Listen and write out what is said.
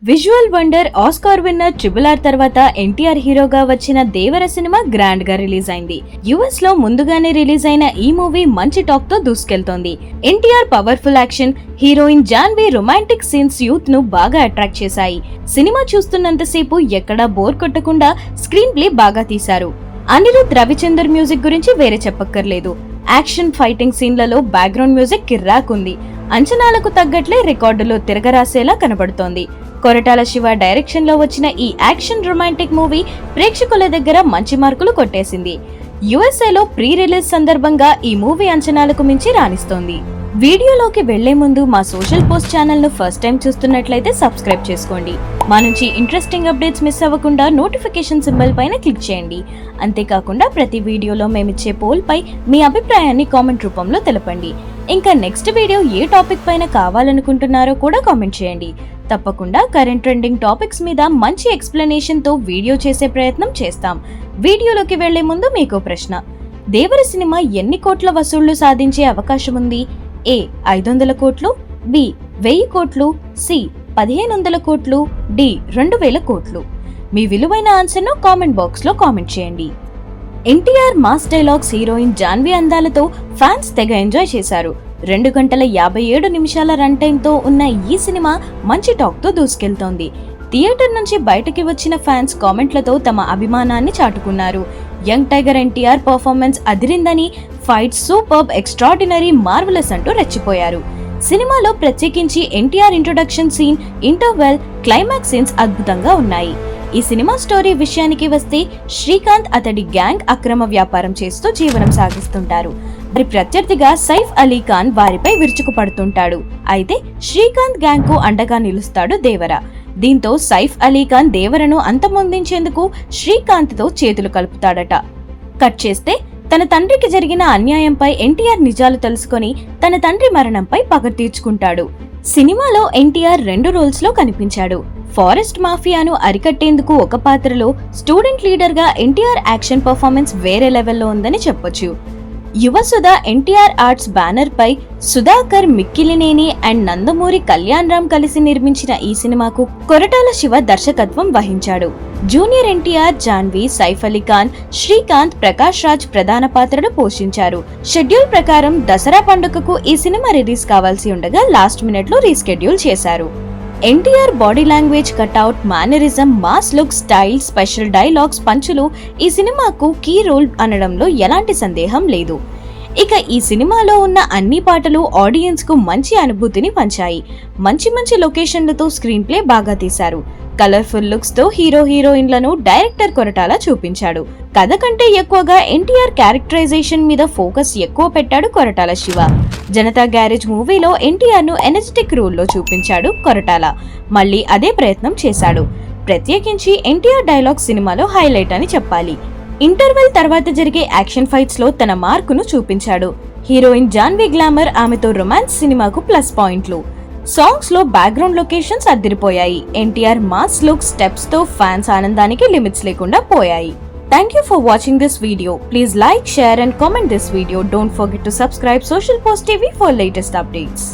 Visual wonder Oscar winner RRR తర్వాత ఎన్టీఆర్ హీరోగా వచ్చిన దేవర సినిమా గ్రాండ్ గా రిలీజ్ అయింది. యుఎస్ లో ముందుగానే రిలీజ్ అయిన ఈ మూవీ మంచి టాక్ తో దూసుకెళ్తోంది. NTR powerful action, heroine Janhvi romantic scenes youth ను బాగా అట్రాక్ట్ చేశాయి. సినిమా చూస్తున్నంతసేపు ఎక్కడా బోర్ కొట్టకుండా స్క్రీన్ ప్లే బాగా తీశారు. అనిరుద్ రవిచందర్ మ్యూజిక్ గురించి వేరే చెప్పక్కర్లేదు. యాక్షన్ ఫైటింగ్ సీన్లలో బ్యాక్గ్రౌండ్ మ్యూజిక్ కిర్రాకుంది. అంచనాలకు తగ్గట్లే రికార్డులో తిరగరాసేలా కనబడుతోంది. కొరటాల శివ డైరెక్షన్ లో వచ్చిన ఈ యాక్షన్ రొమాంటిక్ మూవీ ప్రేక్షకుల దగ్గర మంచి మార్కులు కొట్టేసింది. యుఎస్ఏలో ప్రీ రిలీజ్ సందర్భంగా ఈ మూవీ అంచనాలకు మించి రాణిస్తోంది. వీడియోలోకి వెళ్లే ముందు మా సోషల్ పోస్ట్ ఛానల్ ను ఫస్ట్ టైం చూస్తున్నట్లయితే సబ్స్క్రైబ్ చేసుకోండి. మా నుంచి ఇంట్రెస్టింగ్ అప్డేట్స్ మిస్ అవ్వకుండా నోటిఫికేషన్ సింబల్ పైన క్లిక్ చేయండి. అంతేకాకుండా ప్రతి వీడియోలో మేమిచ్చే పోల్ పై మీ అభిప్రాయాన్ని కామెంట్ రూపంలో తెలపండి. ఇంకా నెక్స్ట్ వీడియో ఏ టాపిక్ పైన కావాలనుకుంటున్నారో కూడా కామెంట్ చేయండి. తప్పకుండా కరెంట్ ట్రెండింగ్ టాపిక్స్ మీద మంచి ఎక్స్ప్లెనేషన్ తో వీడియో చేసే ప్రయత్నం చేస్తాం. వీడియోలోకి వెళ్లే ముందు మీకు ప్రశ్న: దేవర సినిమా ఎన్ని కోట్ల వసూళ్లు సాధించే అవకాశం ఉంది? ఏ 500 కోట్లు, బి 1000 కోట్లు, సి 1500 కోట్లు, డి 2000 కోట్లు. మీ విలువైన ఆన్సర్ను కామెంట్ బాక్స్ లో కామెంట్ చేయండి. NTR mass dialogues, heroine Janhvi అందాలతో ఫ్యాన్స్ తెగ ఎంజాయ్ చేశారు. 2 గంటల 57 నిమిషాల రన్ టైమ్ తో ఉన్న ఈ సినిమా మంచి టాక్ తో దూసుకెళ్తోంది. థియేటర్ నుంచి బయటకి వచ్చిన ఫ్యాన్స్ కామెంట్లతో తమ అభిమానాన్ని చాటుకున్నారు. యంగ్ టైగర్ ఎన్టీఆర్ పర్ఫార్మెన్స్ అదిరిందని, ఫైట్ సూపర్బ్, ఎక్స్ట్రాడినరీ, మార్వెలస్ అంటూ రెచ్చిపోయారు. సినిమాలో ప్రత్యేకించి NTR introduction scene, interval, climax scenes అద్భుతంగా ఉన్నాయి. ఈ సినిమా స్టోరీ విషయానికి వస్తే, శ్రీకాంత్ అతడి గ్యాంగ్ అక్రమ వ్యాపారం చేస్తూ జీవనం సాగిస్తుంటారు. వారి ప్రత్యర్థిగా సైఫ్ అలీ ఖాన్ వారిపై విరుచుకుపడుతుంటాడు. అయితే శ్రీకాంత్ గ్యాంగ్ కు అండగా నిలుస్తాడు దేవర. దీంతో సైఫ్ అలీ ఖాన్ దేవరను అంతమొందించేందుకు శ్రీకాంత్ తో చేతులు కలుపుతాడట. కట్ చేస్తే, తన తండ్రికి జరిగిన అన్యాయంపై ఎన్టీఆర్ నిజాలు తెలుసుకొని తన తండ్రి మరణంపై పగ తీర్చుకుంటాడు. సినిమాలో ఎన్టీఆర్ 2 రోల్స్ లో కనిపించాడు. ఫారెస్ట్ మాఫియాను అరికట్టేందుకు ఒక పాత్రలో, స్టూడెంట్ లీడర్ గా ఎన్టీఆర్ యాక్షన్ పర్ఫార్మెన్స్ వేరే లెవెల్లో ఉందని చెప్పొచ్చు. యువసుధ ఎన్టీఆర్ ఆర్ట్స్ బ్యానర్ పై సుధాకర్, మిక్కిలినేని అండ్ నందమూరి కళ్యాణ్ రామ్ కలిసి నిర్మించిన ఈ సినిమాకు కొరటాల శివ దర్శకత్వం వహించాడు. జూనియర్ ఎన్టీఆర్, జాన్వీ, సైఫ్ అలీ ఖాన్, శ్రీకాంత్, ప్రకాష్ రాజ్ ప్రధాన పాత్రలు పోషించారు. షెడ్యూల్ ప్రకారం దసరా పండుగకు ఈ సినిమా రిలీజ్ కావాల్సి ఉండగా లాస్ట్ మినిట్ లో రీస్కెడ్యూల్ చేశారు. NTR body language, cutout, mannerism, mass look, style, special dialogues, పంచులు ఈ సినిమాకు కీ రోల్ అనడంలో ఎలాంటి సందేహం లేదు. ఇక ఈ సినిమాలో ఉన్న అన్ని పాటలు ఆడియన్స్ కు మంచి అనుభూతిని పంచాయి. మంచి మంచి లొకేషన్లతో స్క్రీన్ ప్లే బాగా తీశారు. కలర్ఫుల్ లుక్స్ తో హీరో హీరోయిన్లను డైరెక్టర్ కొరటాల చూపించాడు. కథ కంటే ఎక్కువగా ఎన్టీఆర్ క్యారెక్టరైజేషన్ మీద ఫోకస్ ఎక్కువ పెట్టాడు కొరటాల శివ. జనతా గ్యారేజ్ మూవీలో ఎన్టీఆర్ ను ఎనర్జెటిక్ రోల్ లో చూపించాడు కొరటాల. మళ్ళీ అదే ప్రయత్నం చేశాడు. ప్రత్యేకించి ఎన్టీఆర్ డైలాగ్ సినిమాలో హైలైట్ అని చెప్పాలి. ఇంటర్వెల్ తర్వాత జరిగే యాక్షన్ ఫైట్స్ లో తన మార్కును చూపించాడు. హీరోయిన్ జాన్వీ గ్లామర్, ఆమెతో రొమాన్స్ సినిమాకు ప్లస్ పాయింట్లు. సాంగ్స్ లో బ్యాక్గ్రౌండ్ లొకేషన్స్ అదిరిపోయాయి. ఎన్టీఆర్ మాస్ లుక్, స్టెప్స్ తో ఫ్యాన్స్ ఆనందానికి లిమిట్స్ లేకుండా పోయాయి. Thank you for watching this video. Please like, share and comment this video. Don't forget to subscribe Social Post TV for latest updates.